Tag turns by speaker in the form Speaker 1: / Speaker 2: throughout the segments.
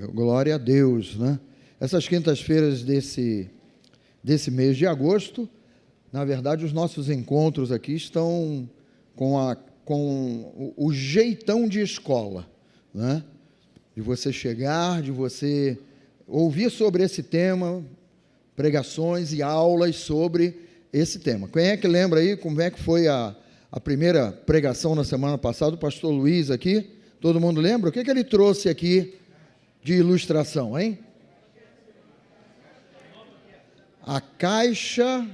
Speaker 1: Glória a Deus, né? Essas quintas-feiras desse mês de agosto, na verdade, os nossos encontros aqui estão com o jeitão de escola, né? De você chegar, de você ouvir sobre esse tema, pregações e aulas sobre esse tema. Quem é que lembra aí como é que foi a primeira pregação na semana passada, o pastor Luiz aqui? Todo mundo lembra? O que ele trouxe aqui de ilustração, hein? A caixa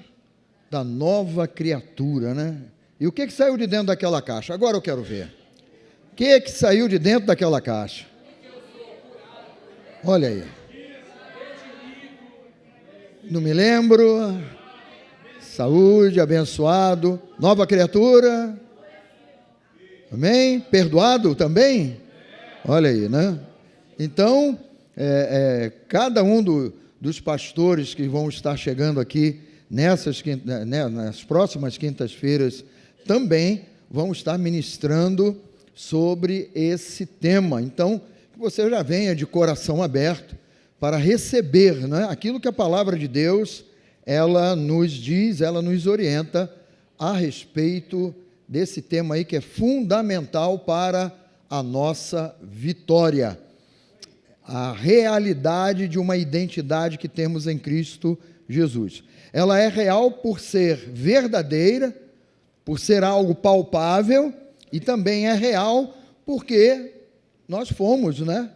Speaker 1: da nova criatura, né? E o que saiu de dentro daquela caixa? Agora eu quero ver. O que saiu de dentro daquela caixa? Olha aí. Não me lembro. Saúde, abençoado. Nova criatura. Amém? Perdoado também? Olha aí, né? Então, cada um dos pastores que vão estar chegando aqui nas próximas quintas-feiras também vão estar ministrando sobre esse tema. Então, que você já venha de coração aberto para receber, né, aquilo que a palavra de Deus, ela nos diz, ela nos orienta a respeito desse tema aí que é fundamental para a nossa vitória. A realidade de uma identidade que temos em Cristo Jesus. Ela é real por ser verdadeira, por ser algo palpável, e também é real porque nós fomos, né,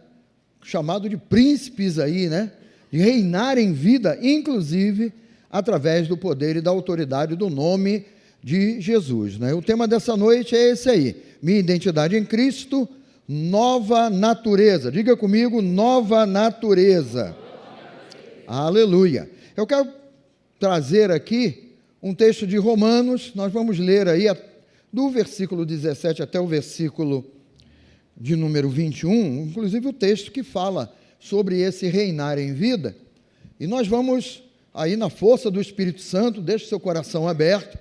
Speaker 1: chamados de príncipes aí, né, de reinar em vida, inclusive através do poder e da autoridade do nome de Jesus, né? O tema dessa noite é esse aí: minha identidade em Cristo, nova natureza. Diga comigo, nova natureza. Aleluia. Eu quero trazer aqui um texto de Romanos. Nós vamos ler aí do versículo 17 até o versículo de número 21, inclusive o texto que fala sobre esse reinar em vida. E nós vamos aí, na força do Espírito Santo, deixe seu coração aberto,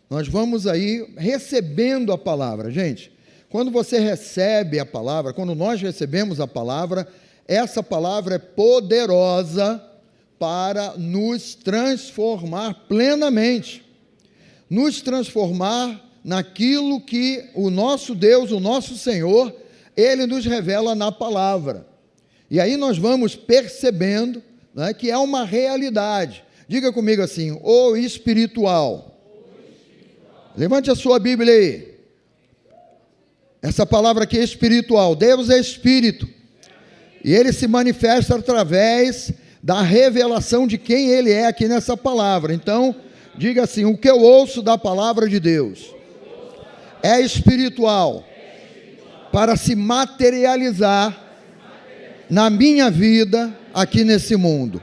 Speaker 1: nós vamos aí recebendo a palavra. Gente, quando você recebe a palavra, quando nós recebemos a palavra, essa palavra é poderosa para nos transformar plenamente, nos transformar naquilo que o nosso Deus, o nosso Senhor, Ele nos revela na palavra. E aí nós vamos percebendo, né, que é uma realidade. Diga comigo assim: o espiritual. Levante a sua Bíblia aí. Essa palavra aqui é espiritual. Deus é espírito. E Ele se manifesta através da revelação de quem Ele é aqui nessa palavra. Então, diga assim: o que eu ouço da palavra de Deus é espiritual, para se materializar na minha vida aqui nesse mundo.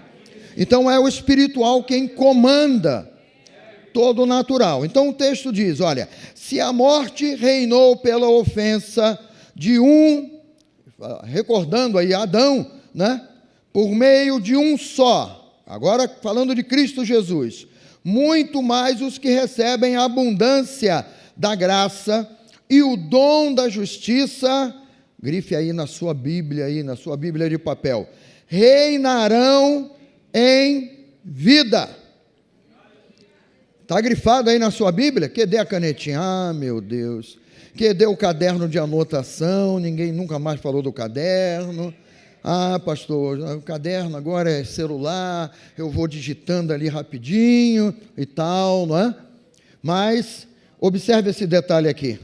Speaker 1: Então, é o espiritual quem comanda todo o natural. Então o texto diz, olha, se a morte reinou pela ofensa de recordando aí Adão, né, por meio de um só, agora falando de Cristo Jesus, muito mais os que recebem a abundância da graça e o dom da justiça, grife aí na sua Bíblia de papel, reinarão em vida. Está grifado aí na sua Bíblia? Cadê a canetinha? Ah, meu Deus. Cadê o caderno de anotação? Ninguém nunca mais falou do caderno. Ah, pastor, o caderno agora é celular, eu vou digitando ali rapidinho e tal, não é? Mas, observe esse detalhe aqui.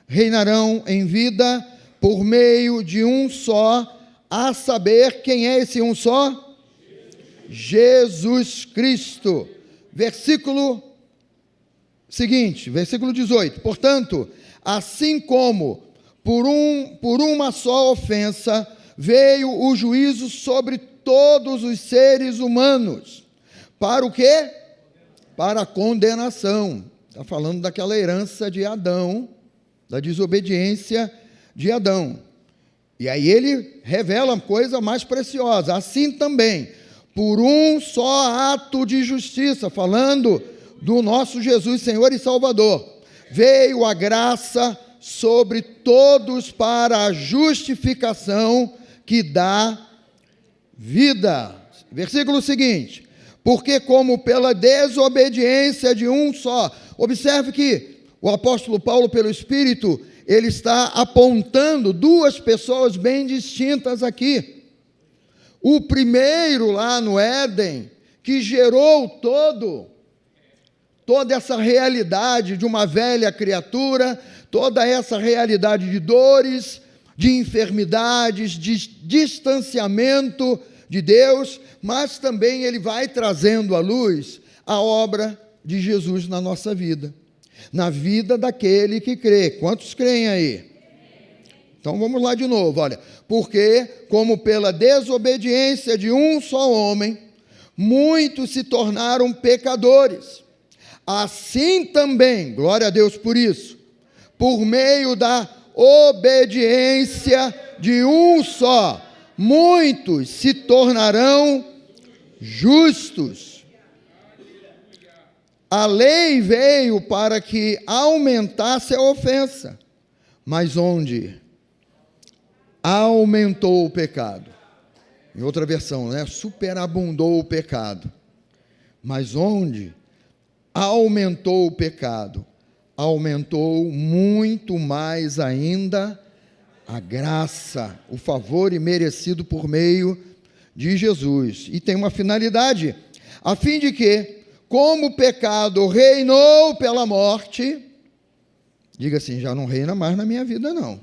Speaker 1: Reinarão em vida por meio de um só, a saber, quem é esse um só? Jesus Cristo. Versículo seguinte, versículo 18, portanto, assim como por uma só ofensa veio o juízo sobre todos os seres humanos, para o quê? Para a condenação. Está falando daquela herança de Adão, da desobediência de Adão. E aí ele revela uma coisa mais preciosa, assim também, por um só ato de justiça, falando do nosso Jesus, Senhor e Salvador, veio a graça sobre todos para a justificação que dá vida. Versículo seguinte: porque como pela desobediência de um só. Observe que o apóstolo Paulo, pelo Espírito, ele está apontando duas pessoas bem distintas aqui. O primeiro lá no Éden, que gerou toda essa realidade de uma velha criatura, toda essa realidade de dores, de enfermidades, de distanciamento de Deus, mas também ele vai trazendo à luz a obra de Jesus na nossa vida, na vida daquele que crê. Quantos creem aí? Então vamos lá de novo, olha. Porque, como pela desobediência de um só homem, muitos se tornaram pecadores, assim também, glória a Deus por isso, por meio da obediência de um só, muitos se tornarão justos. A lei veio para que aumentasse a ofensa, mas onde aumentou o pecado, em outra versão, superabundou o pecado, mas onde aumentou o pecado, aumentou muito mais ainda a graça, o favor imerecido por meio de Jesus. E tem uma finalidade, a fim de que, como o pecado reinou pela morte, diga assim, já não reina mais na minha vida não,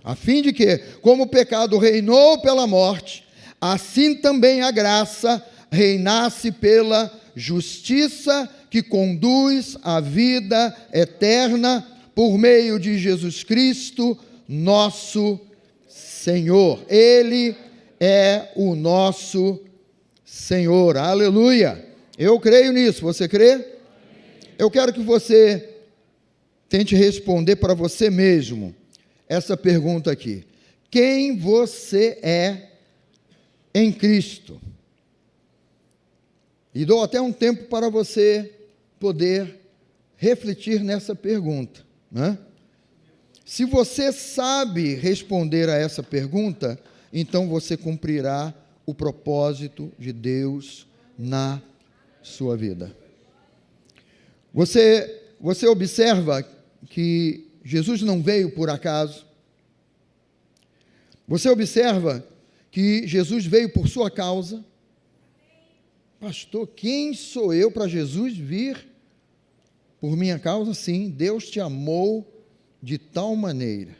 Speaker 1: a fim de que, como o pecado reinou pela morte, assim também a graça reinasse pela justiça que conduz à vida eterna por meio de Jesus Cristo, nosso Senhor. Ele é o nosso Senhor. Aleluia! Eu creio nisso. Você crê? Eu quero que você tente responder para você mesmo essa pergunta aqui: quem você é em Cristo? E dou até um tempo para você poder refletir nessa pergunta, Se você sabe responder a essa pergunta, então você cumprirá o propósito de Deus na sua vida. Você observa que Jesus não veio por acaso. Você observa que Jesus veio por sua causa. Pastor, quem sou eu para Jesus vir por minha causa? Sim, Deus te amou de tal maneira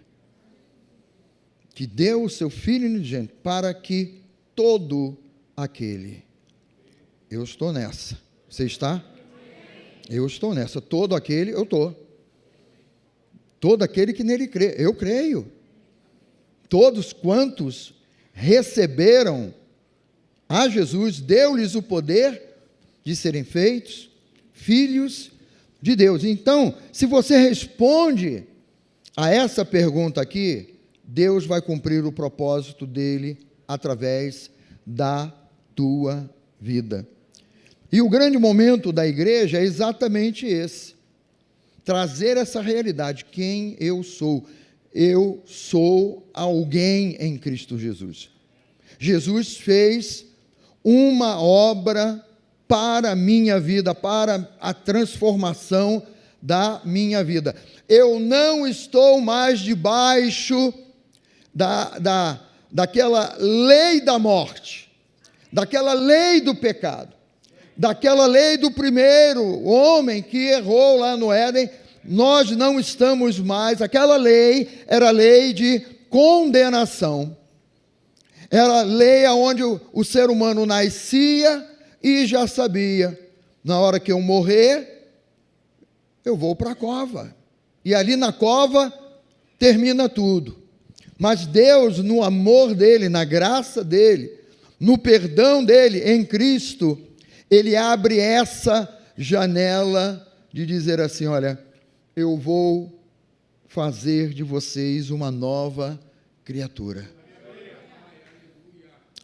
Speaker 1: que deu o seu Filho unigênito para que todo aquele... Eu estou nessa. Você está? Eu estou nessa. Todo aquele, eu estou. Todo aquele que nele crê. Eu creio. Todos quantos receberam a Jesus, deu-lhes o poder de serem feitos filhos de Deus. Então, se você responde a essa pergunta aqui, Deus vai cumprir o propósito dele através da tua vida. E o grande momento da igreja é exatamente esse: trazer essa realidade. Quem eu sou? Eu sou alguém em Cristo Jesus. Jesus fez uma obra para a minha vida, para a transformação da minha vida. Eu não estou mais debaixo daquela lei da morte, daquela lei do pecado, daquela lei do primeiro homem que errou lá no Éden. Nós não estamos mais, aquela lei era a lei de condenação. Era a lei onde o ser humano nascia e já sabia, na hora que eu morrer, eu vou para a cova. E ali na cova termina tudo. Mas Deus, no amor dele, na graça dele, no perdão dele em Cristo, ele abre essa janela de dizer assim: olha, eu vou fazer de vocês uma nova criatura.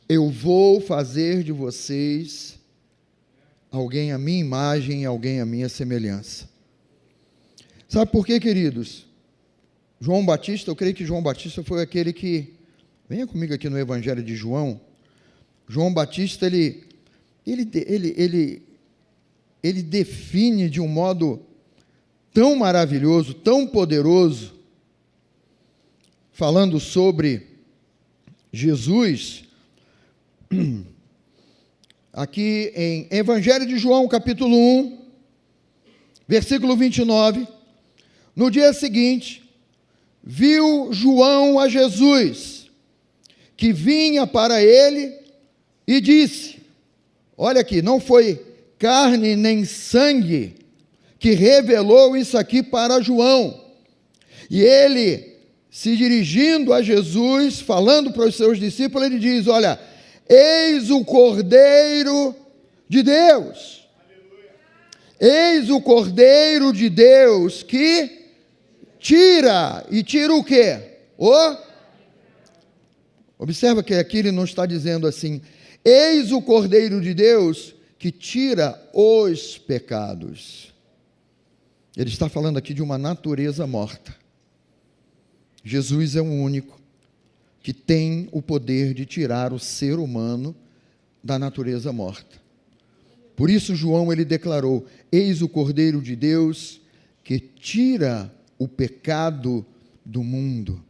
Speaker 1: Eu vou fazer de vocês alguém à minha imagem, alguém à minha semelhança. Sabe por quê, queridos? João Batista, eu creio que João Batista foi aquele que Venha comigo aqui no Evangelho de João. João Batista, ele define de um modo tão maravilhoso, tão poderoso, falando sobre Jesus, aqui em Evangelho de João, capítulo 1, versículo 29, no dia seguinte, viu João a Jesus, que vinha para ele, e disse, olha aqui, não foi carne nem sangue que revelou isso aqui para João, e ele, se dirigindo a Jesus, falando para os seus discípulos, ele diz, olha, eis o Cordeiro de Deus, eis o Cordeiro de Deus que tira o quê? Observa que aqui ele não está dizendo assim, eis o Cordeiro de Deus que tira os pecados. Ele está falando aqui de uma natureza morta. Jesus é o único que tem o poder de tirar o ser humano da natureza morta. Por isso João ele declarou, eis o Cordeiro de Deus que tira o pecado do mundo.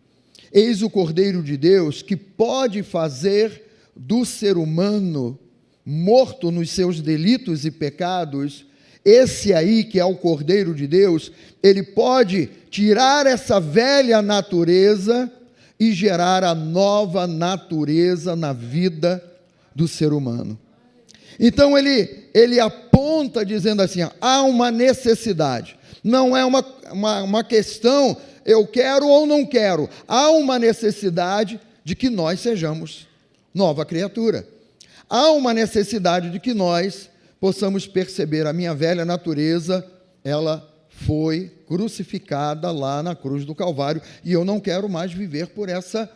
Speaker 1: Eis o Cordeiro de Deus que pode fazer do ser humano morto nos seus delitos e pecados, esse aí que é o Cordeiro de Deus, ele pode tirar essa velha natureza e gerar a nova natureza na vida do ser humano. Então ele aponta dizendo assim, há uma necessidade, não é uma questão, eu quero ou não quero, há uma necessidade de que nós sejamos nova criatura. Há uma necessidade de que nós possamos perceber a minha velha natureza, ela foi crucificada lá na cruz do Calvário, e eu não quero mais viver por essa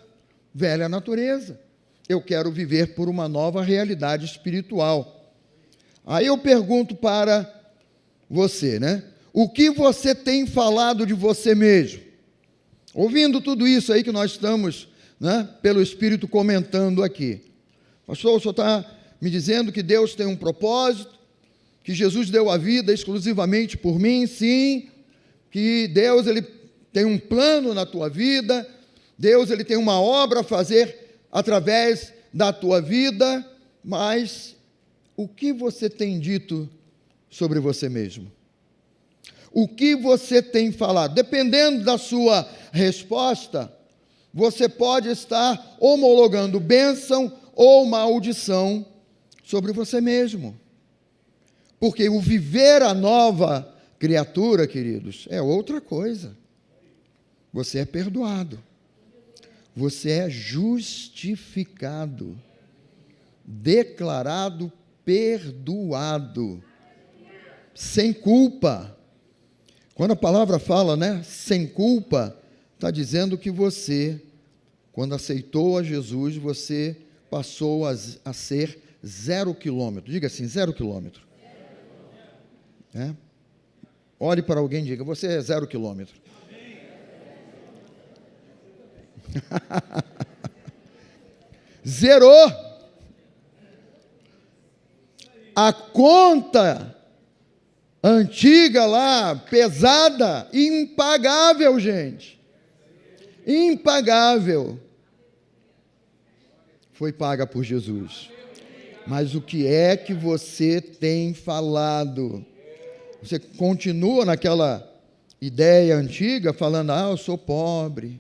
Speaker 1: velha natureza. Eu quero viver por uma nova realidade espiritual. Aí eu pergunto para você, né? O que você tem falado de você mesmo? Ouvindo tudo isso aí que nós estamos, né, pelo Espírito comentando aqui. Pastor, o senhor está me dizendo que Deus tem um propósito, que Jesus deu a vida exclusivamente por mim, sim, que Deus ele tem um plano na tua vida, Deus ele tem uma obra a fazer através da tua vida, mas o que você tem dito sobre você mesmo? O que você tem falado? Dependendo da sua resposta, você pode estar homologando bênção ou maldição sobre você mesmo. Porque o viver a nova criatura, queridos, é outra coisa. Você é perdoado. Você é justificado. Declarado perdoado. Sem culpa. Quando a palavra fala, né, sem culpa, está dizendo que você, quando aceitou a Jesus, você passou a ser 0 quilômetro. Diga assim, 0 quilômetro. É? Olhe para alguém e diga, você é 0 quilômetro. Zerou. A conta antiga lá, pesada, impagável, gente. Impagável. Foi paga por Jesus. Mas o que é que você tem falado? Você continua naquela ideia antiga, falando, eu sou pobre,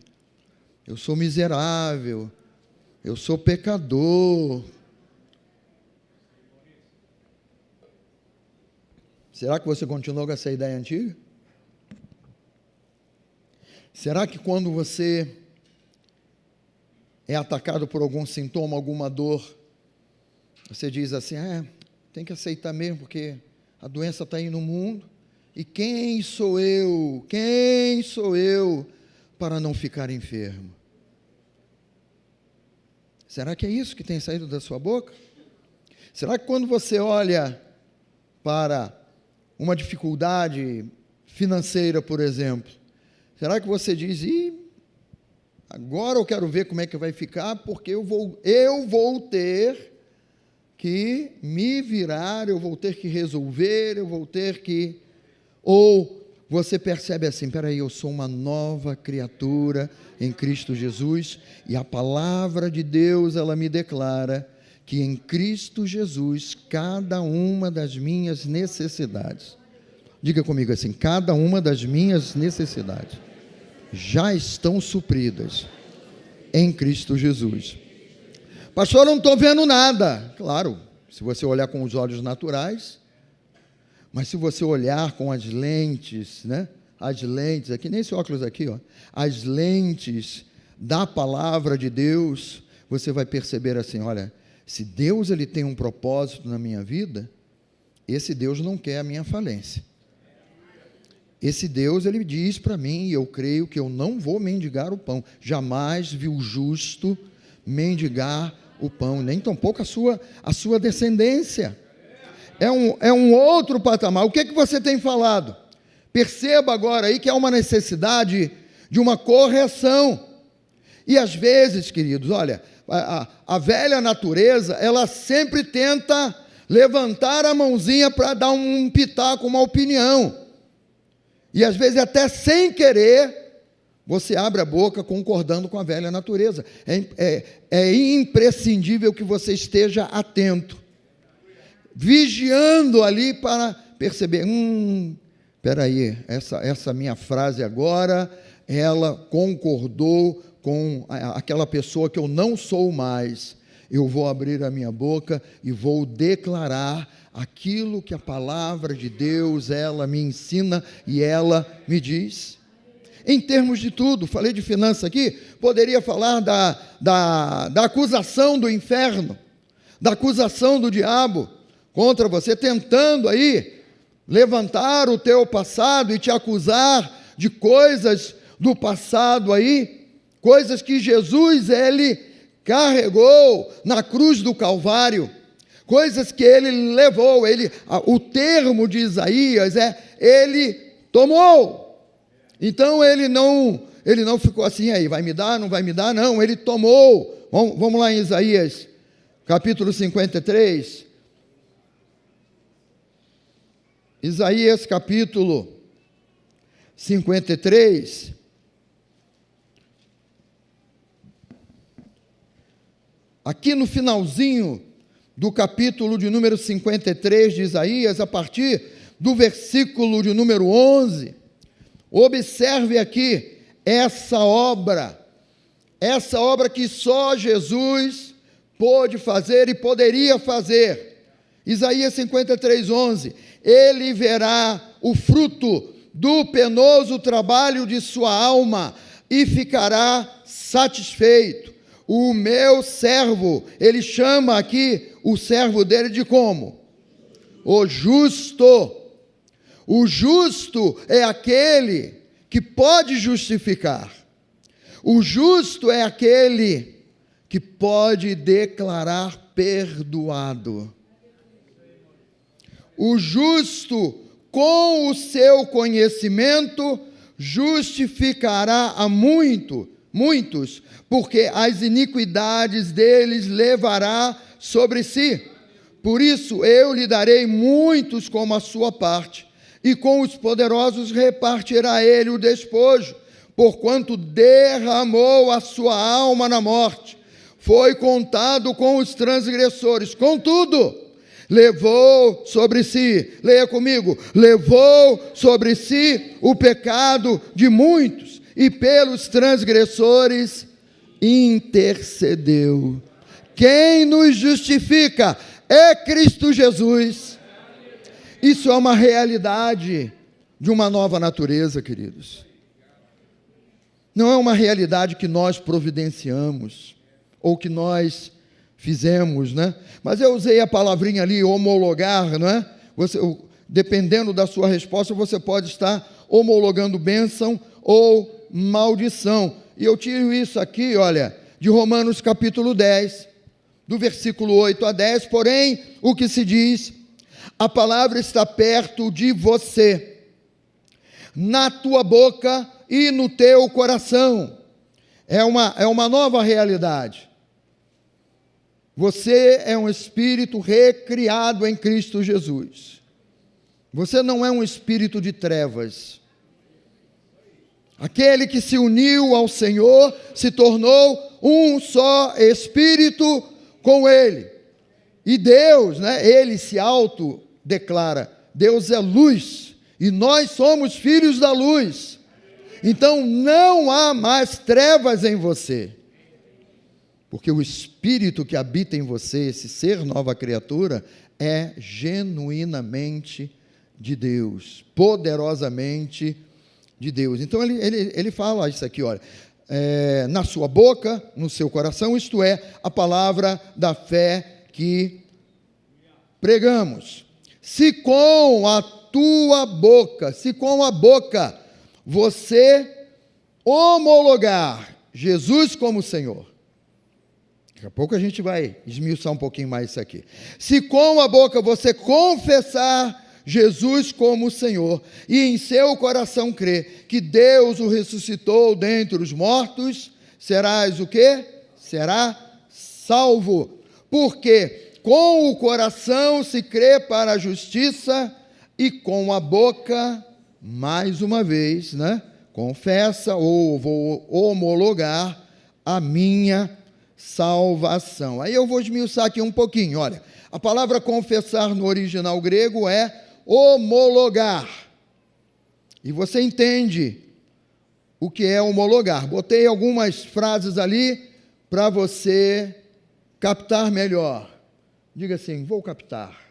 Speaker 1: eu sou miserável, eu sou pecador. Será que você continua com essa ideia antiga? Será que quando você é atacado por algum sintoma, alguma dor, você diz assim, tem que aceitar mesmo, porque a doença está aí no mundo, e quem sou eu para não ficar enfermo? Será que é isso que tem saído da sua boca? Será que quando você olha para uma dificuldade financeira, por exemplo, será que você diz, agora eu quero ver como é que vai ficar, porque eu vou ter que me virar, eu vou ter que resolver, eu vou ter que... Ou você percebe assim, peraí, eu sou uma nova criatura em Cristo Jesus, e a palavra de Deus, ela me declara que em Cristo Jesus, cada uma das minhas necessidades, diga comigo assim, cada uma das minhas necessidades já estão supridas em Cristo Jesus. Pastor, eu não estou vendo nada. Claro, se você olhar com os olhos naturais, mas se você olhar com as lentes, né? As lentes, aqui nem esse óculos aqui, ó, as lentes da palavra de Deus, você vai perceber assim, olha, se Deus ele tem um propósito na minha vida, esse Deus não quer a minha falência. Esse Deus, ele diz para mim, e eu creio que eu não vou mendigar o pão. Jamais vi o justo mendigar o pão, nem tampouco a sua descendência. É um outro patamar. O que você tem falado? Perceba agora aí que há uma necessidade de uma correção. E às vezes, queridos, olha, a velha natureza, ela sempre tenta levantar a mãozinha para dar um pitaco, uma opinião. E às vezes até sem querer, você abre a boca concordando com a velha natureza. É imprescindível que você esteja atento, vigiando ali para perceber, espera aí, essa minha frase agora, ela concordou com aquela pessoa que eu não sou mais. Eu vou abrir a minha boca e vou declarar aquilo que a palavra de Deus, ela me ensina e ela me diz. Em termos de tudo, falei de finanças aqui, poderia falar da acusação do inferno, da acusação do diabo contra você, tentando aí levantar o teu passado e te acusar de coisas do passado aí, coisas que Jesus, ele carregou na cruz do Calvário, coisas que ele levou, o termo de Isaías ele tomou. Então ele não ficou assim, aí vai me dar, não vai me dar, não, ele tomou. Vamos lá em Isaías, capítulo 53. Isaías, capítulo 53. Aqui no finalzinho do capítulo de número 53 de Isaías, a partir do versículo de número 11, observe aqui essa obra que só Jesus pôde fazer e poderia fazer. Isaías 53, 11, ele verá o fruto do penoso trabalho de sua alma e ficará satisfeito. O meu servo, ele chama aqui o servo dele de como? O justo. O justo é aquele que pode justificar. O justo é aquele que pode declarar perdoado. O justo, com o seu conhecimento, justificará a muitos, porque as iniquidades deles levará sobre si. Por isso eu lhe darei muitos como a sua parte, e com os poderosos repartirá ele o despojo, porquanto derramou a sua alma na morte, foi contado com os transgressores, contudo, levou sobre si, leia comigo, levou sobre si o pecado de muitos, e pelos transgressores intercedeu. Quem nos justifica é Cristo Jesus. Isso é uma realidade de uma nova natureza, queridos. Não é uma realidade que nós providenciamos, ou que nós fizemos, né? Mas eu usei a palavrinha ali, homologar, não é? Dependendo da sua resposta, você pode estar homologando bênção ou maldição. E eu tiro isso aqui, olha, de Romanos capítulo 10, do versículo 8 a 10, porém, o que se diz, a palavra está perto de você, na tua boca e no teu coração. É uma nova realidade. Você é um espírito recriado em Cristo Jesus. Você não é um espírito de trevas. Aquele que se uniu ao Senhor se tornou um só espírito com Ele. E Deus, Ele se autodeclara, Deus é luz, e nós somos filhos da luz. Então não há mais trevas em você, porque o Espírito que habita em você, esse ser nova criatura, é genuinamente de Deus, poderosamente de Deus. Então ele fala isso aqui, olha, na sua boca, no seu coração, isto é, a palavra da fé que pregamos. Se com a tua boca, se com a boca você homologar Jesus como Senhor, daqui a pouco a gente vai esmiuçar um pouquinho mais isso aqui. Se com a boca você confessar Jesus como Senhor, e em seu coração crer que Deus o ressuscitou dentre os mortos, serás o quê? Será salvo. Porque com o coração se crê para a justiça, e com a boca, mais uma vez, confessa ou vou homologar a minha salvação. Aí eu vou esmiuçar aqui um pouquinho, olha. A palavra confessar no original grego é homologar. E você entende o que é homologar. Botei algumas frases ali para você captar melhor. Diga assim, vou captar.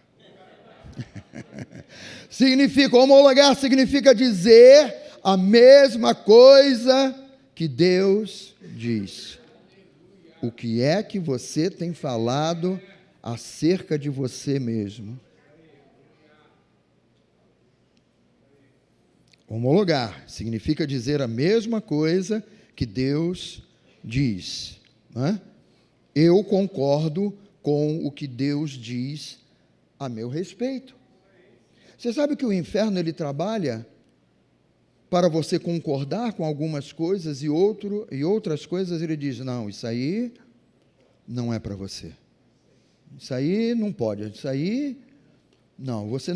Speaker 1: Homologar significa dizer a mesma coisa que Deus diz. O que é que você tem falado acerca de você mesmo? Homologar significa dizer a mesma coisa que Deus diz. Eu concordo com o que Deus diz a meu respeito. Você sabe que o inferno ele trabalha para você concordar com algumas coisas e outras coisas ele diz, não, isso aí não é para você. Isso aí não pode, isso aí, não, você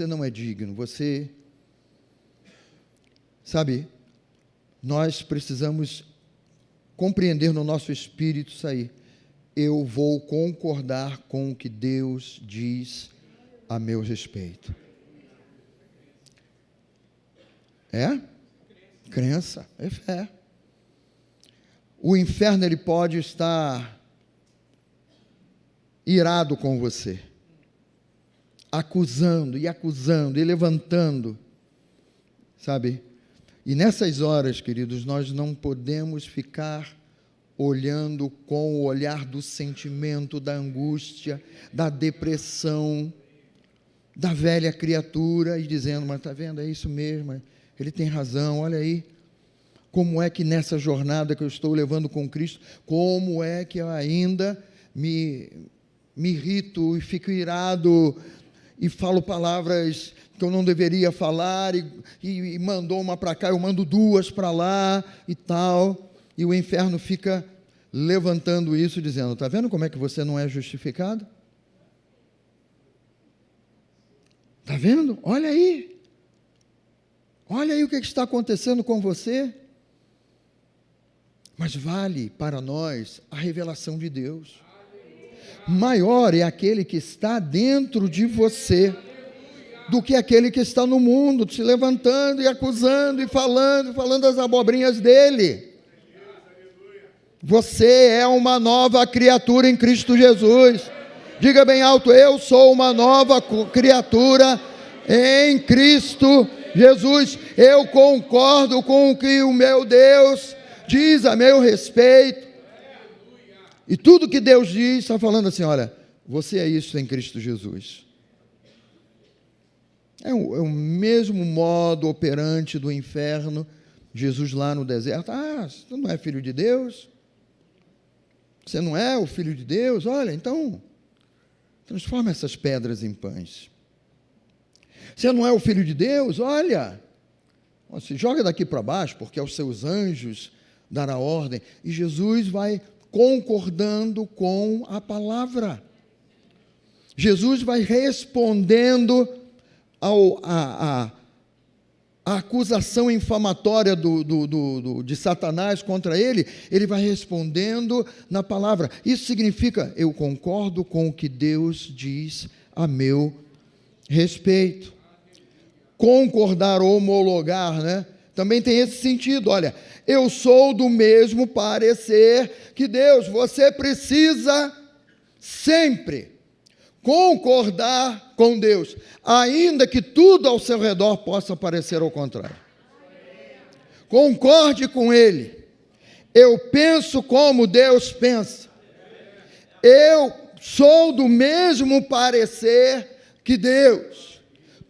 Speaker 1: não é digno, você... Sabe, nós precisamos compreender no nosso espírito isso aí. Eu vou concordar com o que Deus diz a meu respeito. É? Crença, é fé. O inferno ele pode estar irado com você, acusando e levantando, sabe? E nessas horas, queridos, nós não podemos ficar olhando com o olhar do sentimento, da angústia, da depressão, da velha criatura e dizendo, mas está vendo, é isso mesmo, ele tem razão, olha aí, como é que nessa jornada que eu estou levando com Cristo, como é que eu ainda me irrito e fico irado e falo palavras que eu não deveria falar, e mandou uma para cá, eu mando duas para lá e tal, e o inferno fica levantando isso, dizendo, está vendo como é que você não é justificado? Está vendo? Olha aí o que está acontecendo com você. Mas vale para nós a revelação de Deus. Maior é aquele que está dentro de você do que aquele que está no mundo, se levantando e acusando e falando as abobrinhas dele. Você é uma nova criatura em Cristo Jesus. Diga bem alto, eu sou uma nova criatura em Cristo Jesus. Eu concordo com o que o meu Deus diz a meu respeito. E tudo que Deus diz, está falando assim, olha, você é isso em Cristo Jesus. É o mesmo modo operante do inferno, Jesus lá no deserto. Você não é filho de Deus? Você não é o filho de Deus? Olha, então, transforma essas pedras em pães. Você não é o filho de Deus? Olha, se joga daqui para baixo, porque os seus anjos dar a ordem, e Jesus vai concordando com a palavra. Jesus vai respondendo a acusação infamatória de Satanás contra ele, ele vai respondendo na palavra. Isso significa, eu concordo com o que Deus diz a meu respeito. Concordar, homologar, né? Também tem esse sentido. Olha, eu sou do mesmo parecer que Deus. Você precisa sempre concordar com Deus, ainda que tudo ao seu redor possa parecer ao contrário. Concorde com Ele. Eu penso como Deus pensa. Eu sou do mesmo parecer que Deus.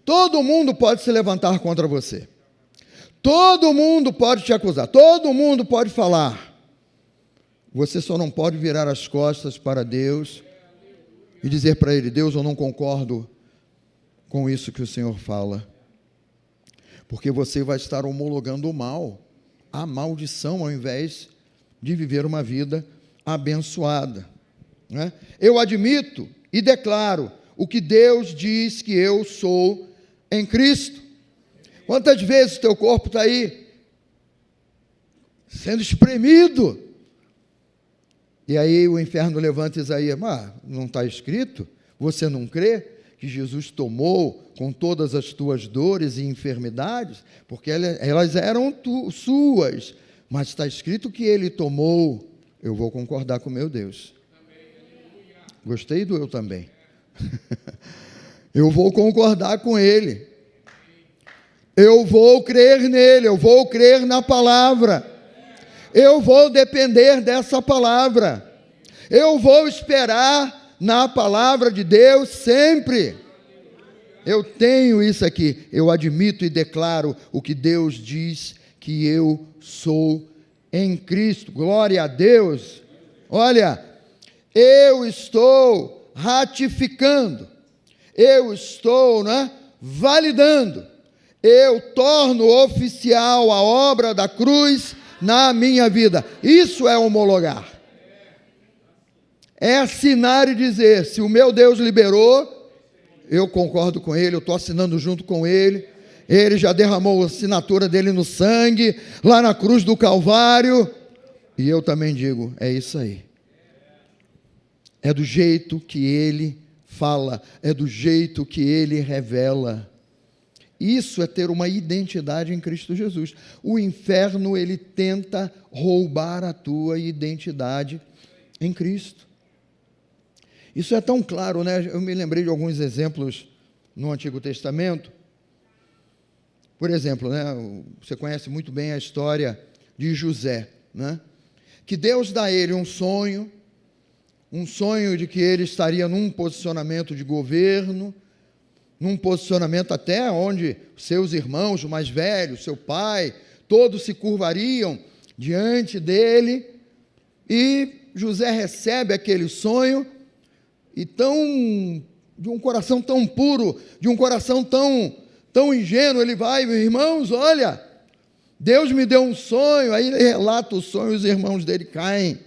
Speaker 1: Todo mundo pode se levantar contra você. Todo mundo pode te acusar. Todo mundo pode falar. Você só não pode virar as costas para Deus e dizer para Ele: Deus, eu não concordo com isso que o Senhor fala. Porque você vai estar homologando o mal, a maldição, ao invés de viver uma vida abençoada, né? Eu admito e declaro o que Deus diz que eu sou em Cristo. Quantas vezes o teu corpo está aí sendo espremido? E aí o inferno levanta Isaías: mas não está escrito? Você não crê que Jesus tomou com todas as tuas dores e enfermidades? Porque elas eram suas, mas está escrito que Ele tomou. Eu vou concordar com meu Deus. Gostei do eu também. Eu vou concordar com Ele. Eu vou crer nele, eu vou crer na palavra. Eu vou depender dessa palavra. Eu vou esperar na palavra de Deus sempre. Eu tenho isso aqui. Eu admito e declaro o que Deus diz que eu sou em Cristo. Glória a Deus. Olha, eu estou ratificando. Eu estou, validando. Eu torno oficial a obra da cruz na minha vida. Isso é homologar. É assinar e dizer: se o meu Deus liberou, eu concordo com Ele, eu estou assinando junto com Ele. Ele já derramou a assinatura dele no sangue, lá na cruz do Calvário. E eu também digo: é isso aí. É do jeito que Ele fala, é do jeito que Ele revela. Isso é ter uma identidade em Cristo Jesus. O inferno, ele tenta roubar a tua identidade em Cristo. Isso é tão claro, né? Eu me lembrei de alguns exemplos no Antigo Testamento. Por exemplo, você conhece muito bem a história de José, que Deus dá a ele um sonho de que ele estaria num posicionamento de governo, num posicionamento até onde seus irmãos, o mais velho, seu pai, todos se curvariam diante dele, e José recebe aquele sonho, e de um coração tão puro, de um coração tão ingênuo, ele vai: irmãos, olha, Deus me deu um sonho. Aí ele relata o sonho e os irmãos dele caem.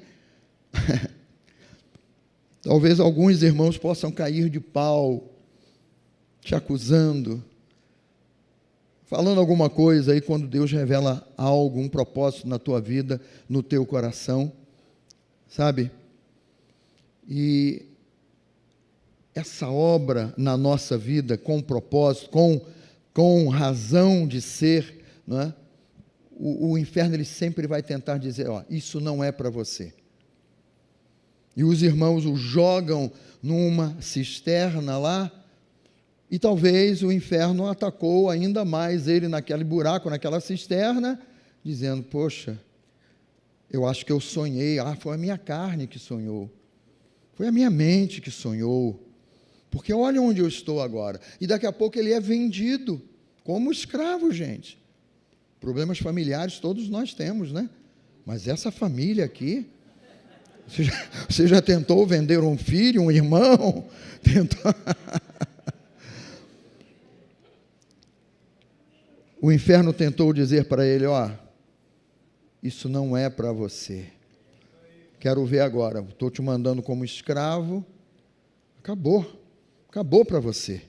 Speaker 1: Talvez alguns irmãos possam cair de pau, te acusando, falando alguma coisa aí, quando Deus revela algo, um propósito na tua vida, no teu coração, sabe? E essa obra na nossa vida, com propósito, com razão de ser, o inferno, ele sempre vai tentar dizer: isso não é para você. E os irmãos o jogam numa cisterna lá, e talvez o inferno atacou ainda mais ele naquele buraco, naquela cisterna, dizendo: poxa, eu acho que eu sonhei. Foi a minha carne que sonhou. Foi a minha mente que sonhou. Porque olha onde eu estou agora. E daqui a pouco ele é vendido como escravo, gente. Problemas familiares todos nós temos, Mas essa família aqui, você já tentou vender um filho, um irmão? Tentou... O inferno tentou dizer para ele: isso não é para você. Quero ver agora, estou te mandando como escravo, acabou para você.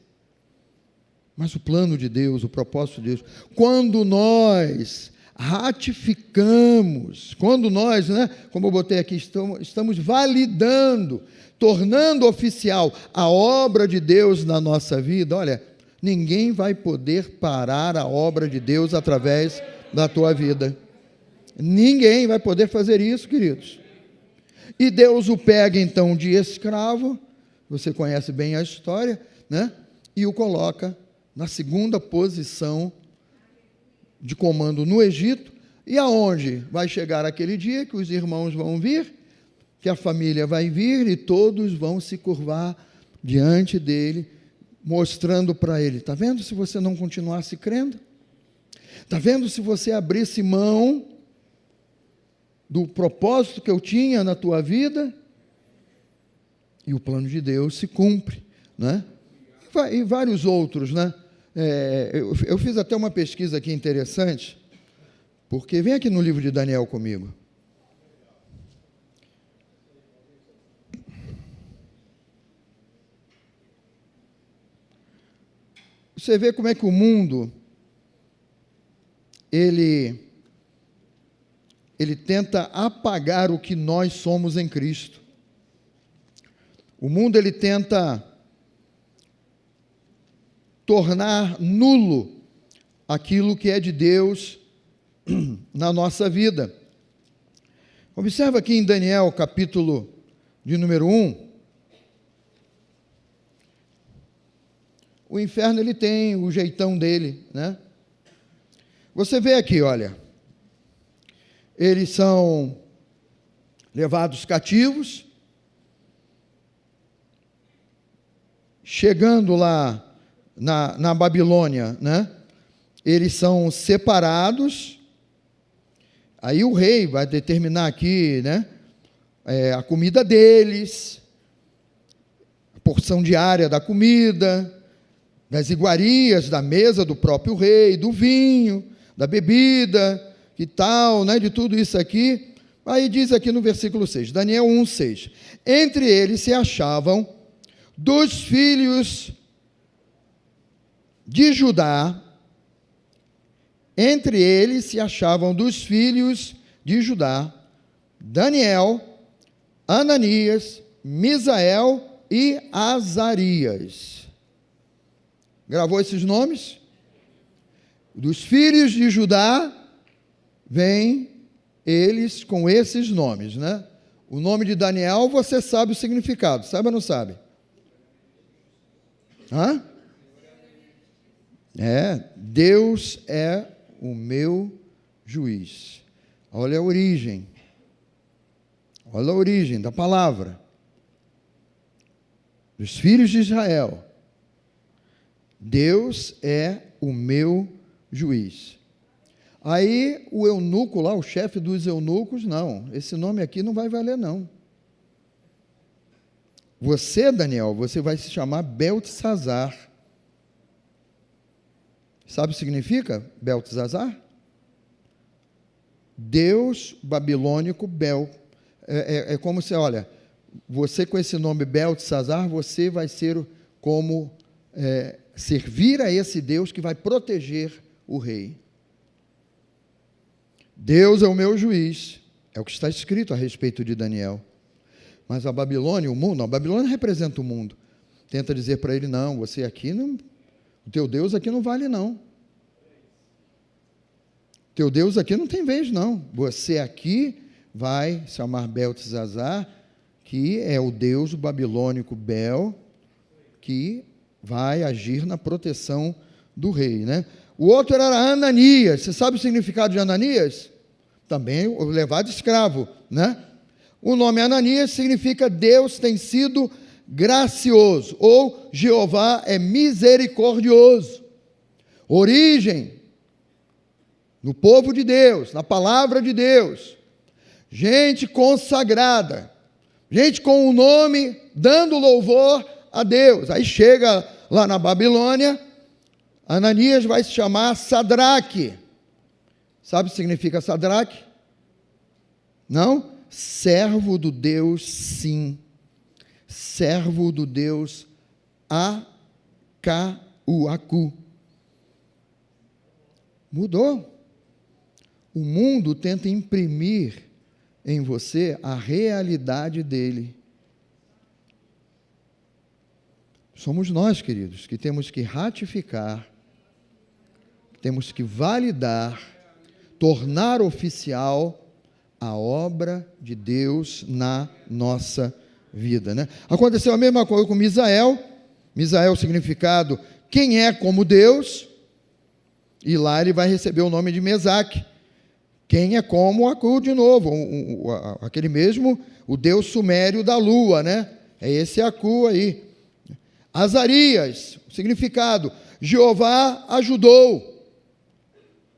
Speaker 1: Mas o plano de Deus, o propósito de Deus, quando nós ratificamos, quando nós, como eu botei aqui, estamos validando, tornando oficial a obra de Deus na nossa vida, olha, ninguém vai poder parar a obra de Deus através da tua vida. Ninguém vai poder fazer isso, queridos. E Deus o pega então de escravo, você conhece bem a história, e o coloca na segunda posição de comando no Egito, e aonde vai chegar aquele dia que os irmãos vão vir, que a família vai vir e todos vão se curvar diante dele, mostrando para ele, está vendo se você não continuasse crendo? Está vendo se você abrisse mão do propósito que eu tinha na tua vida? E o plano de Deus se cumpre, E vários outros, eu fiz até uma pesquisa aqui interessante, porque vem aqui no livro de Daniel comigo. Você vê como é que o mundo, ele tenta apagar o que nós somos em Cristo. O mundo, ele tenta tornar nulo aquilo que é de Deus na nossa vida. Observa aqui em Daniel, capítulo de número 1, o inferno, ele tem o jeitão dele, Você vê aqui, olha, eles são levados cativos, chegando lá na Babilônia, eles são separados, aí o rei vai determinar aqui, a comida deles, a porção diária da comida, das iguarias da mesa do próprio rei, do vinho, da bebida, e tal, de tudo isso aqui. Aí diz aqui no versículo 6, Daniel 1:6, entre eles se achavam dos filhos de Judá, entre eles se achavam dos filhos de Judá, Daniel, Ananias, Misael e Azarias. Gravou esses nomes? Dos filhos de Judá, vêm eles com esses nomes, O nome de Daniel, você sabe o significado, sabe ou não sabe? Deus é o meu juiz. Olha a origem da palavra. Dos filhos de Israel, Deus é o meu juiz. Aí o eunuco lá, o chefe dos eunucos, não, esse nome aqui não vai valer não. Você, Daniel, você vai se chamar Beltesazar. Sabe o que significa Beltesazar? Deus babilônico Bel. É como se, olha, você com esse nome Beltesazar, você vai ser como servir a esse Deus que vai proteger o rei. Deus é o meu juiz, é o que está escrito a respeito de Daniel. Mas a Babilônia, o mundo, a Babilônia representa o mundo. Tenta dizer para ele, não, você aqui não, o teu Deus aqui não vale não. Teu Deus aqui não tem vez não. Você aqui vai chamar Beltesazar, que é o Deus babilônico Bel, que vai agir na proteção do rei, O outro era Ananias. Você sabe o significado de Ananias? Também o levado escravo, O nome Ananias significa Deus tem sido gracioso, ou Jeová é misericordioso. Origem no povo de Deus, na palavra de Deus. Gente consagrada, gente com o nome dando louvor a Deus. Aí chega lá na Babilônia, Ananias vai se chamar Sadraque. Sabe o que significa Sadraque? Não? Servo do Deus Sim. Servo do Deus Aku. Mudou. O mundo tenta imprimir em você a realidade dele. Somos nós, queridos, que temos que ratificar, temos que validar, tornar oficial a obra de Deus na nossa vida, né? Aconteceu a mesma coisa com Misael. Misael, significado, quem é como Deus, e lá ele vai receber o nome de Mesaque, quem é como Aku de novo, aquele mesmo, o Deus sumério da lua, né? É esse Aku aí. Azarias, significado, Jeová ajudou,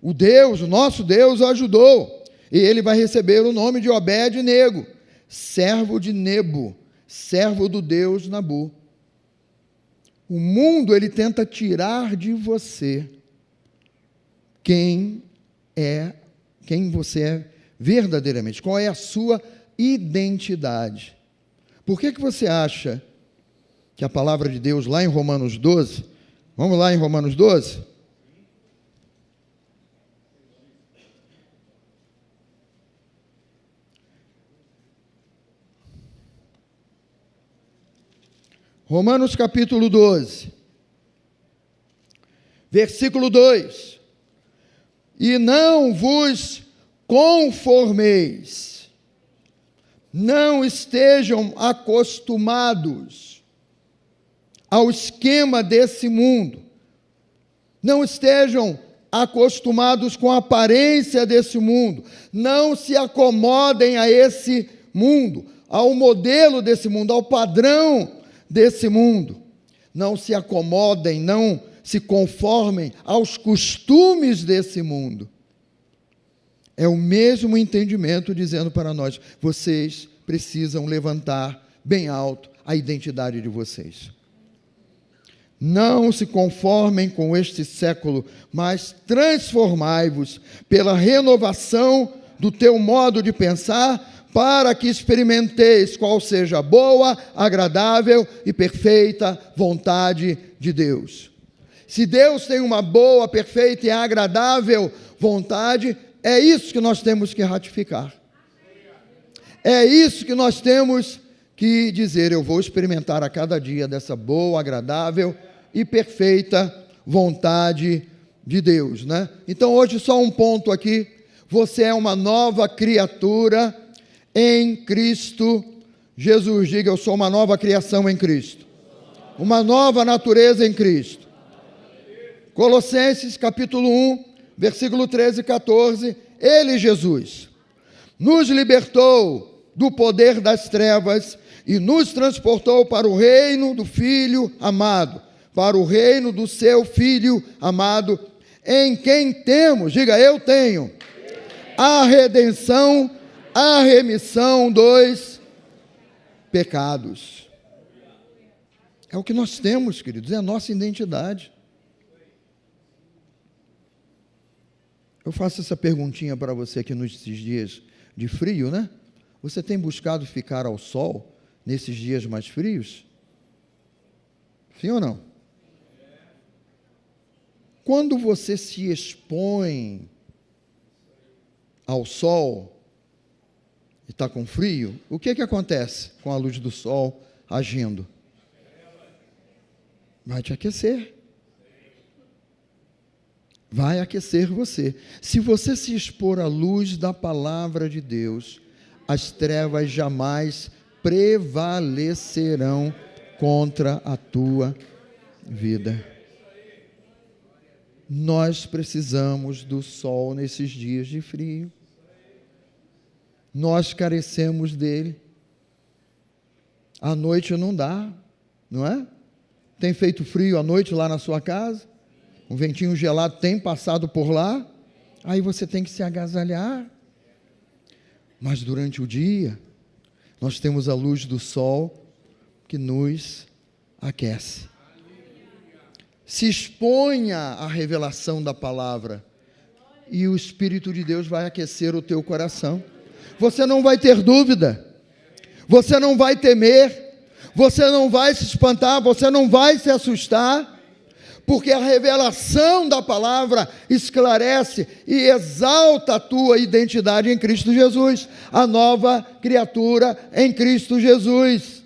Speaker 1: o nosso Deus ajudou, e ele vai receber o nome de Obed-Nego, servo de Nebo, servo do Deus Nabu. O mundo, ele tenta tirar de você quem você é verdadeiramente, qual é a sua identidade. Por que você acha que a palavra de Deus lá em Romanos 12, vamos lá em Romanos 12? Romanos capítulo 12, versículo 2. E não vos conformeis, não estejam acostumados ao esquema desse mundo, não estejam acostumados com a aparência desse mundo, não se acomodem a esse mundo, ao modelo desse mundo, ao padrão desse mundo, não se acomodem, não se conformem aos costumes desse mundo. É o mesmo entendimento dizendo para nós, vocês precisam levantar bem alto a identidade de vocês. Não se conformem com este século, mas transformai-vos pela renovação do teu modo de pensar, para que experimenteis qual seja a boa, agradável e perfeita vontade de Deus. Se Deus tem uma boa, perfeita e agradável vontade, é isso que nós temos que ratificar. É isso que nós temos que dizer, eu vou experimentar a cada dia dessa boa, agradável e perfeita vontade de Deus, né? Então hoje só um ponto aqui, você é uma nova criatura em Cristo Jesus. Diga, eu sou uma nova criação em Cristo, uma nova natureza em Cristo. Colossenses capítulo 1, versículo 13 e 14, ele, Jesus, nos libertou do poder das trevas e nos transportou para o reino do Filho amado, para o reino do seu Filho amado, em quem temos, diga, eu tenho, a redenção, a remissão dos pecados. É o que nós temos, queridos, é a nossa identidade. Eu faço essa perguntinha para você aqui nesses dias de frio, né? Você tem buscado ficar ao sol nesses dias mais frios? Sim ou não? Quando você se expõe ao sol e está com frio, o que acontece com a luz do sol agindo? Vai te aquecer. Vai aquecer você. Se você se expor à luz da palavra de Deus, as trevas jamais prevalecerão contra a tua vida. Nós precisamos do sol nesses dias de frio. Nós carecemos dele. À noite não dá, não é? Tem feito frio à noite lá na sua casa? Um ventinho gelado tem passado por lá, aí você tem que se agasalhar. Mas durante o dia, nós temos a luz do sol que nos aquece. Se exponha à revelação da palavra e o Espírito de Deus vai aquecer o teu coração. você não vai ter dúvida, você não vai temer, você não vai se espantar, você não vai se assustar, porque a revelação da palavra esclarece e exalta a tua identidade em Cristo Jesus, a nova criatura em Cristo Jesus.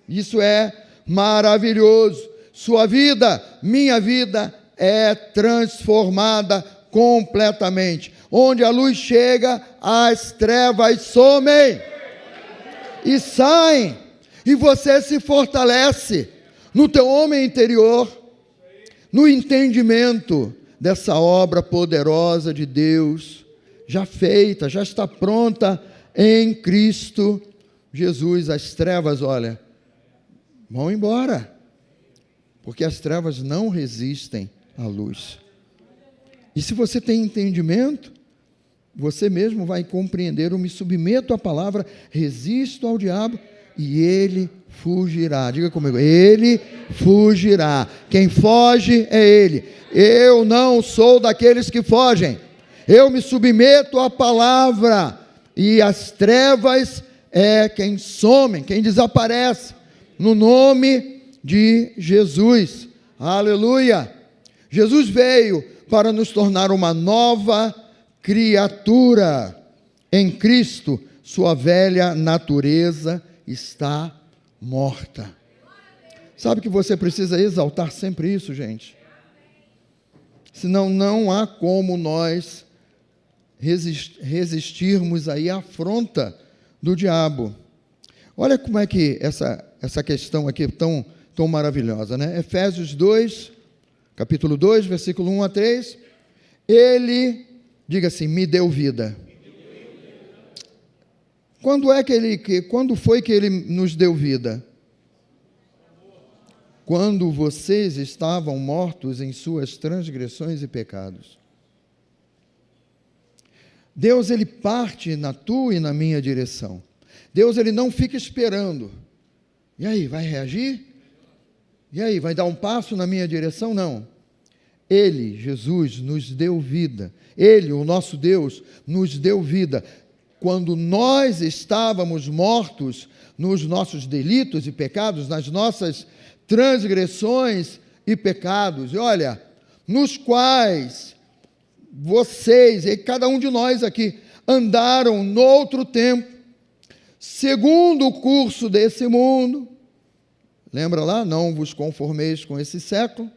Speaker 1: Isso é maravilhoso. Sua vida, minha vida, é transformada completamente. Onde a luz chega, as trevas somem e saem, e você se fortalece no teu homem interior, no entendimento dessa obra poderosa de Deus, já feita, já está pronta em Cristo Jesus. As trevas, olha, vão embora, porque as trevas não resistem à luz. E se você tem entendimento, você mesmo vai compreender: eu me submeto à palavra, resisto ao diabo e ele fugirá. Diga comigo: ele fugirá. Quem foge é ele. Eu não sou daqueles que fogem. Eu me submeto à palavra, e as trevas é quem some, quem desaparece, no nome de Jesus. Aleluia! Jesus veio para nos tornar uma nova criatura em Cristo. Sua velha natureza está morta. Sabe que você precisa exaltar sempre isso, gente? Senão não há como nós resistirmos aí à afronta do diabo. Olha como é que essa questão aqui é tão maravilhosa, né? Efésios 2, capítulo 2, versículo 1 a 3. Ele, diga assim, me deu vida. Quando foi que ele nos deu vida? Quando vocês estavam mortos em suas transgressões e pecados. Deus, ele parte na tua e na minha direção. Deus, ele não fica esperando. E aí, vai reagir? E aí, vai dar um passo na minha direção? Não. Ele, Jesus, nos deu vida. Ele, o nosso Deus, nos deu vida. Quando nós estávamos mortos nos nossos delitos e pecados, nas nossas transgressões e pecados, e olha, nos quais vocês e cada um de nós aqui andaram noutro tempo, segundo o curso desse mundo. Lembra lá? Não vos conformeis com esse século.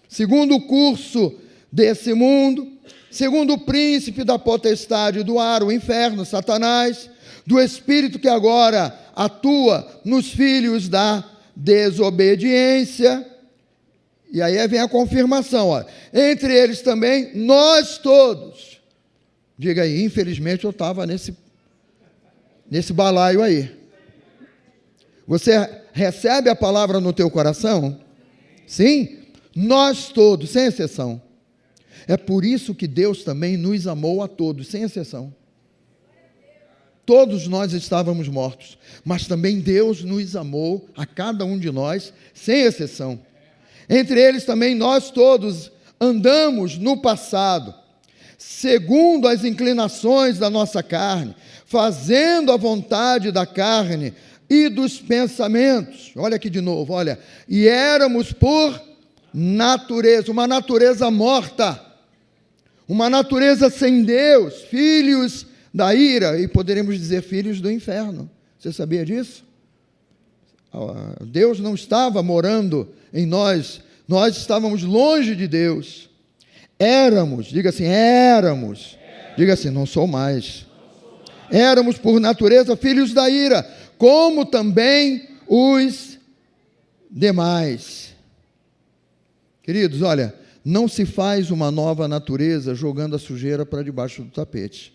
Speaker 1: Segundo o curso desse mundo, segundo o príncipe da potestade do ar, o inferno, Satanás, do espírito que agora atua nos filhos da desobediência. E aí vem a confirmação, ó. Entre eles também, nós todos. Diga aí, infelizmente eu estava nesse balaio aí. Você recebe a palavra no teu coração? Sim? Nós todos, sem exceção. É por isso que Deus também nos amou a todos, sem exceção. Todos nós estávamos mortos, mas também Deus nos amou a cada um de nós, sem exceção. Entre eles também nós todos andamos no passado, segundo as inclinações da nossa carne, fazendo a vontade da carne e dos pensamentos. Olha aqui de novo, olha. E éramos por natureza, uma natureza morta, uma natureza sem Deus, filhos da ira, e poderemos dizer filhos do inferno. Você sabia disso? Deus não estava morando em nós, nós estávamos longe de Deus. Éramos, diga assim, éramos. Diga assim, não sou mais. Éramos por natureza filhos da ira, como também os demais. Queridos, olha, não se faz uma nova natureza jogando a sujeira para debaixo do tapete.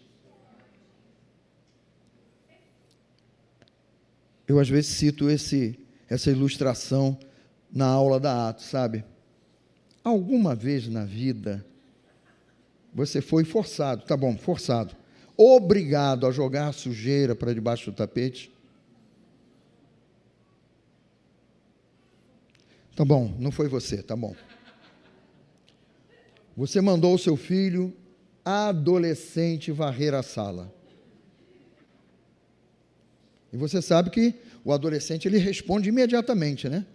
Speaker 1: Eu às vezes cito essa ilustração na aula da Atos, sabe? Alguma vez na vida você foi forçado, tá bom, forçado, obrigado a jogar a sujeira para debaixo do tapete? Tá bom, não foi você, tá bom. Você mandou o seu filho adolescente varrer a sala. E você sabe que o adolescente, ele responde imediatamente, né?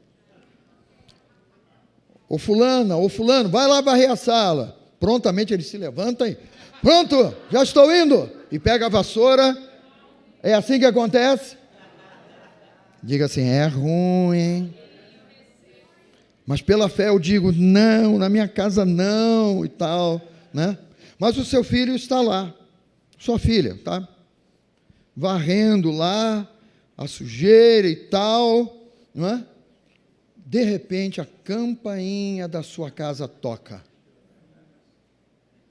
Speaker 1: Ô fulana, ô fulano, vai lá varrer a sala. Prontamente ele se levanta e, pronto, já estou indo. E pega a vassoura. É assim que acontece? Diga assim, é ruim, hein? Mas pela fé eu digo, não, na minha casa não, e tal, né? Mas o seu filho está lá, sua filha, tá? Varrendo lá, a sujeira e tal, não é? De repente, a campainha da sua casa toca.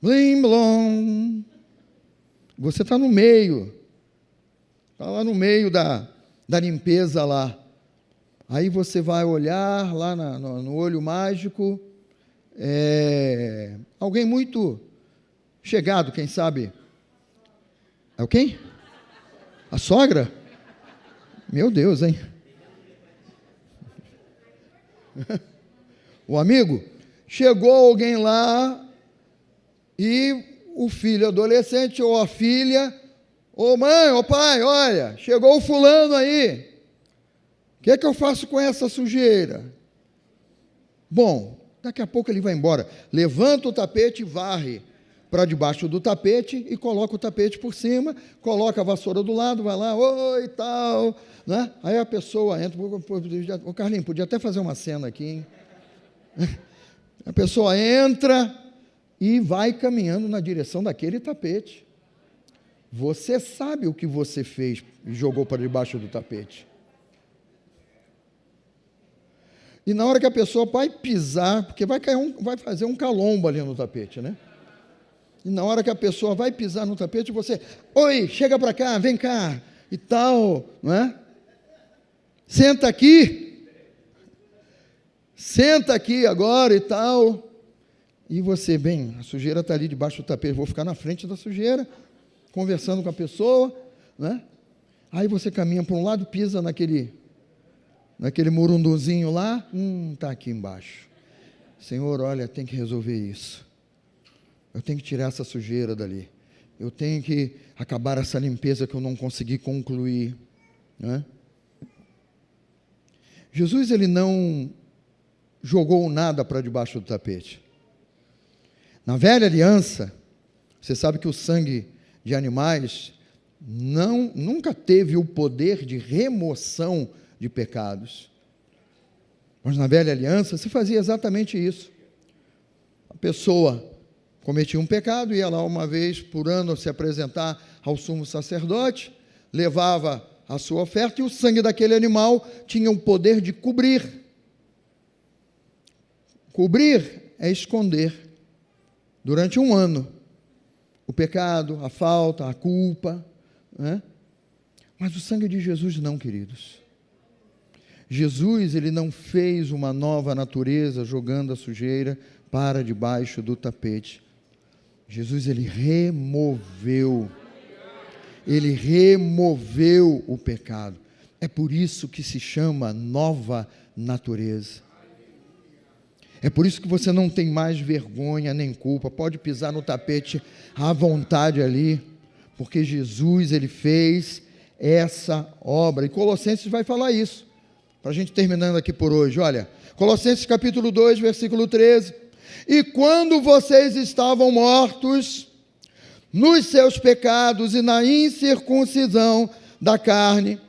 Speaker 1: Blim, blom. Você está no meio. Está lá no meio da limpeza lá. Aí você vai olhar lá no olho mágico. Alguém muito chegado, quem sabe. É o quem? A sogra? Meu Deus, hein? O amigo, chegou alguém lá e o filho adolescente ou a filha, ô mãe, ô pai, olha, chegou o fulano aí, o que é que eu faço com essa sujeira? Bom, daqui a pouco ele vai embora, levanta o tapete e varre para debaixo do tapete e coloca o tapete por cima, coloca a vassoura do lado, vai lá, oi, tal, né? Aí a pessoa entra, ô Carlinhos, podia até fazer uma cena aqui, hein? A pessoa entra e vai caminhando na direção daquele tapete. Você sabe o que você fez e jogou para debaixo do tapete. E na hora que a pessoa vai pisar, porque vai fazer um calombo ali no tapete, né? E na hora que a pessoa vai pisar no tapete, você, oi, chega para cá, vem cá, e tal, não é? Senta aqui agora e tal. E você, bem, a sujeira está ali debaixo do tapete, vou ficar na frente da sujeira, conversando com a pessoa, né? Aí você caminha para um lado, pisa naquele murunduzinho lá, está aqui embaixo. Senhor, olha, tem que resolver isso. Eu tenho que tirar essa sujeira dali. Eu tenho que acabar essa limpeza que eu não consegui concluir, né? Jesus, ele não jogou nada para debaixo do tapete. Na velha aliança, você sabe que o sangue de animais nunca teve o poder de remoção de pecados. Mas na velha aliança se fazia exatamente isso. A pessoa cometia um pecado, ia lá uma vez por ano se apresentar ao sumo sacerdote, levava a sua oferta e o sangue daquele animal tinha o poder de cobrir. Cobrir é esconder durante um ano o pecado, a falta, a culpa, né? Mas o sangue de Jesus não, queridos. Jesus, ele não fez uma nova natureza jogando a sujeira para debaixo do tapete. Jesus, ele removeu o pecado. É por isso que se chama nova natureza. É por isso que você não tem mais vergonha nem culpa, pode pisar no tapete à vontade ali, porque Jesus, ele fez essa obra. E Colossenses vai falar isso, para a gente terminando aqui por hoje. Olha, Colossenses capítulo 2, versículo 13. E quando vocês estavam mortos nos seus pecados e na incircuncisão da carne,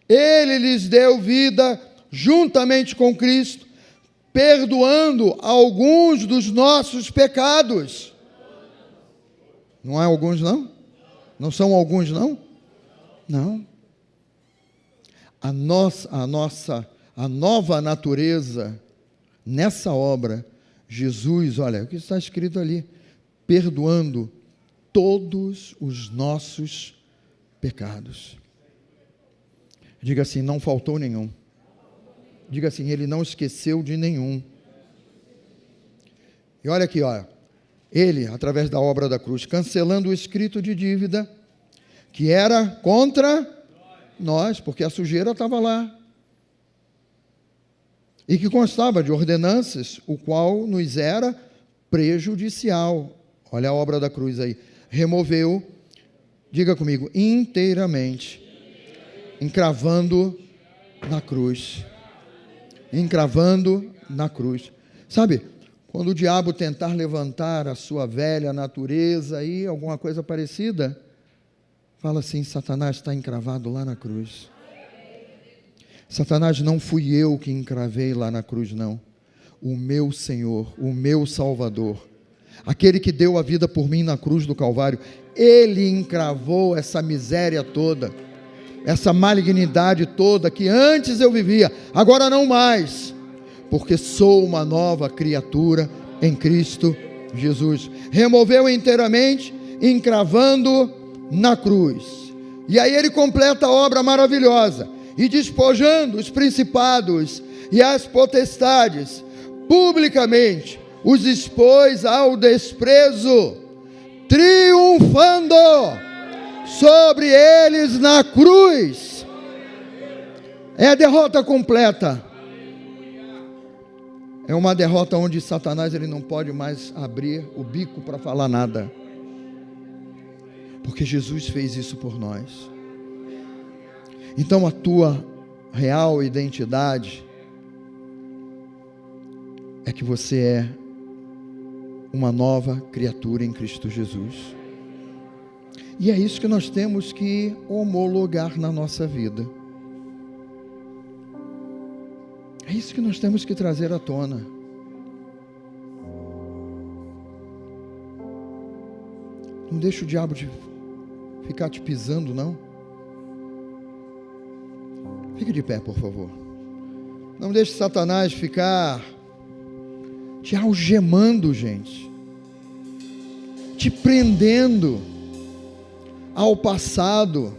Speaker 1: ele lhes deu vida juntamente com Cristo, perdoando alguns dos nossos pecados. Não é alguns, não? Não são alguns, não? Não. A nova natureza, nessa obra, Jesus, olha, o que está escrito ali, perdoando todos os nossos pecados. Diga assim, não faltou nenhum. Diga assim, ele não esqueceu de nenhum. E olha aqui, olha, ele, através da obra da cruz, cancelando o escrito de dívida, que era contra nós, porque a sujeira estava lá, e que constava de ordenanças, o qual nos era prejudicial. Olha a obra da cruz aí. Removeu, diga comigo, inteiramente, encravando na cruz. Encravando na cruz. Sabe, quando o diabo tentar levantar a sua velha natureza e alguma coisa parecida, fala assim: Satanás está encravado lá na cruz. Satanás, não fui eu que encravei lá na cruz, não. O meu Senhor, o meu Salvador, aquele que deu a vida por mim na cruz do Calvário, Ele encravou essa miséria toda, essa malignidade toda que antes eu vivia, agora não mais, porque sou uma nova criatura em Cristo Jesus. Removeu inteiramente, encravando na cruz. E aí ele completa a obra maravilhosa, e despojando os principados e as potestades, publicamente os expôs ao desprezo, triunfando sobre eles na cruz. É a derrota completa. É uma derrota onde Satanás ele não pode mais abrir o bico para falar nada, porque Jesus fez isso por nós. Então a tua real identidade é que você é uma nova criatura em Cristo Jesus. E é isso que nós temos que homologar na nossa vida. É isso que nós temos que trazer à tona. Não deixa o diabo ficar te pisando, não. Fique de pé, por favor. Não deixe Satanás ficar te algemando, gente, te prendendo ao passado,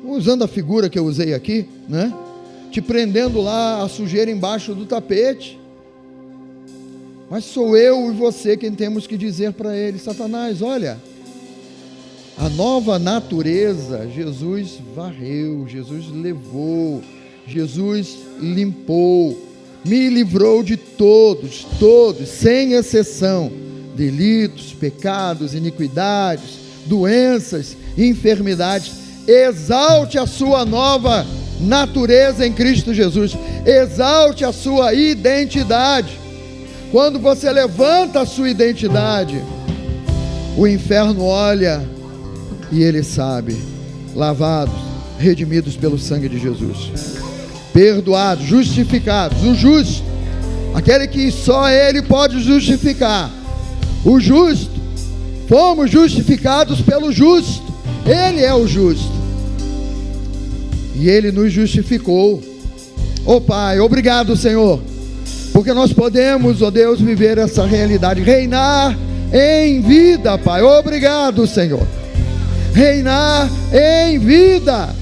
Speaker 1: usando a figura que eu usei aqui, né? Te prendendo lá a sujeira embaixo do tapete. Mas sou eu e você quem temos que dizer para ele: Satanás, olha, a nova natureza, Jesus varreu, Jesus levou, Jesus limpou, me livrou de todos, sem exceção, delitos, pecados, iniquidades, doenças, enfermidades. Exalte a sua nova natureza em Cristo Jesus, exalte a sua identidade. Quando você levanta a sua identidade, o inferno olha e ele sabe: lavados, redimidos pelo sangue de Jesus, perdoados, justificados. O justo, aquele que só ele pode justificar, o justo, fomos justificados pelo justo, ele é o justo, e ele nos justificou. Oh Pai, obrigado, Senhor, porque nós podemos, ó Deus, viver essa realidade, reinar em vida, Pai. Obrigado, Senhor. Reinar em vida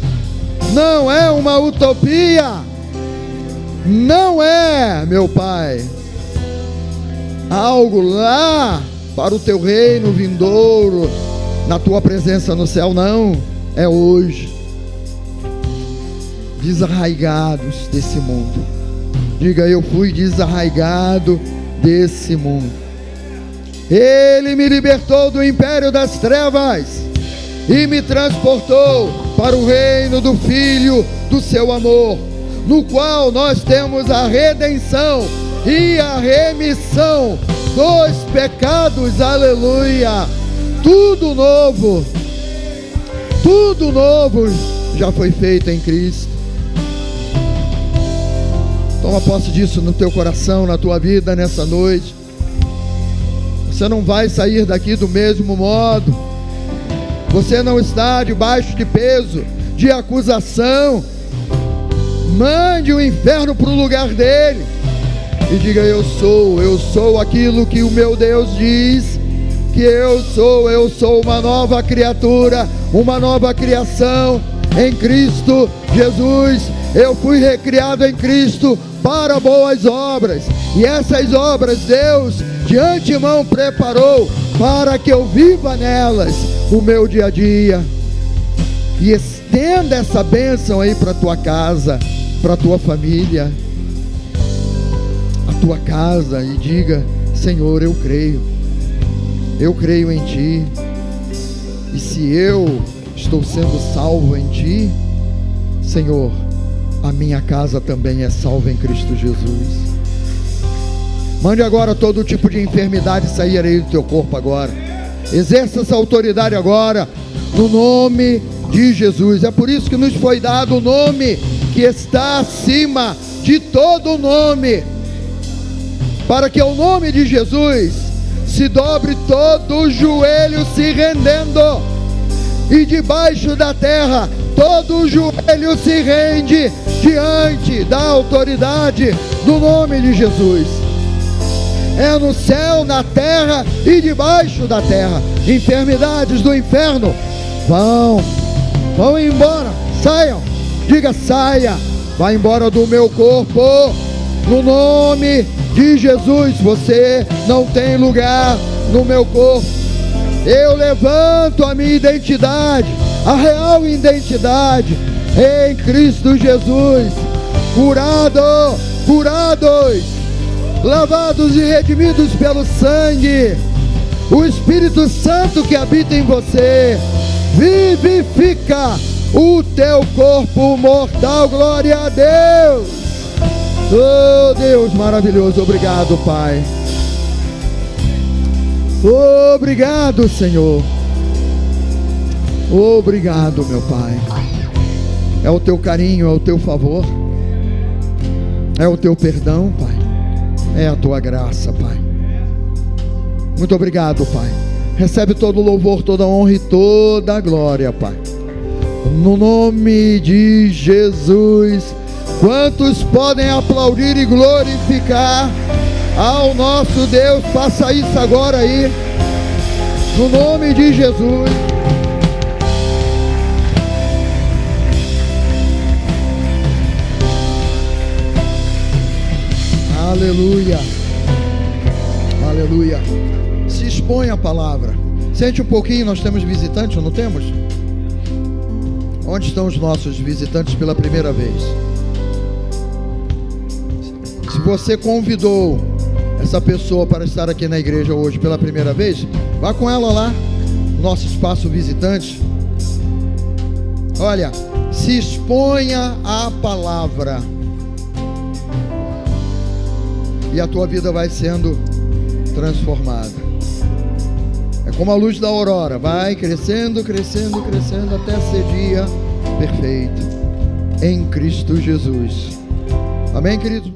Speaker 1: não é uma utopia, não é, meu Pai, algo lá para o teu reino vindouro, na tua presença no céu. Não, é hoje. Desarraigados desse mundo. Diga: eu fui desarraigado desse mundo. Ele me libertou do império das trevas e me transportou para o reino do Filho do seu amor, no qual nós temos a redenção e a remissão dos pecados. Aleluia! Tudo novo já foi feito em Cristo. Toma posse disso no teu coração, na tua vida nessa noite. Você não vai sair daqui do mesmo modo. Você não está debaixo de peso, de acusação. Mande o inferno para o lugar dele e diga: eu sou aquilo que o meu Deus diz que eu sou uma nova criatura, uma nova criação em Cristo Jesus. Eu fui recriado em Cristo para boas obras, e essas obras Deus de antemão preparou para que eu viva nelas o meu dia a dia. E estenda essa bênção aí para a tua casa, para a tua família, a tua casa, e diga: Senhor, eu creio em ti, e se eu estou sendo salvo em Ti, Senhor, a minha casa também é salva em Cristo Jesus. Mande agora todo tipo de enfermidade sair aí do teu corpo agora. Exerça essa autoridade agora, no nome de Jesus. É por isso que nos foi dado o nome que está acima de todo nome, para que ao nome de Jesus se dobre todo o joelho se rendendo, e debaixo da terra todo o joelho se rende diante da autoridade do nome de Jesus. É no céu, na terra e debaixo da terra. Enfermidades do inferno vão embora, saiam. Diga: saia, vai embora do meu corpo, no nome de Jesus. Você não tem lugar no meu corpo. Eu levanto a minha identidade, a real identidade em Cristo Jesus. Curados, lavados e redimidos pelo sangue. O Espírito Santo que habita em você vivifica o teu corpo mortal. Glória a Deus. Oh Deus maravilhoso, obrigado, Pai. Obrigado, Senhor. Obrigado, meu Pai. É o teu carinho, é o teu favor, é o teu perdão, Pai. É a tua graça, Pai. Muito obrigado, Pai. Recebe todo o louvor, toda a honra e toda a glória, Pai. No nome de Jesus. Quantos podem aplaudir e glorificar ao nosso Deus? Faça isso agora aí, no nome de Jesus. Aleluia, aleluia. Se expõe a palavra. Sente um pouquinho, nós temos visitantes, não temos? Onde estão os nossos visitantes pela primeira vez? Se você convidou essa pessoa para estar aqui na igreja hoje pela primeira vez, vá com ela lá, nosso espaço visitante. Olha, se exponha à palavra, e a tua vida vai sendo transformada. É como a luz da aurora, vai crescendo, crescendo, crescendo, até ser dia perfeito em Cristo Jesus. Amém, queridos?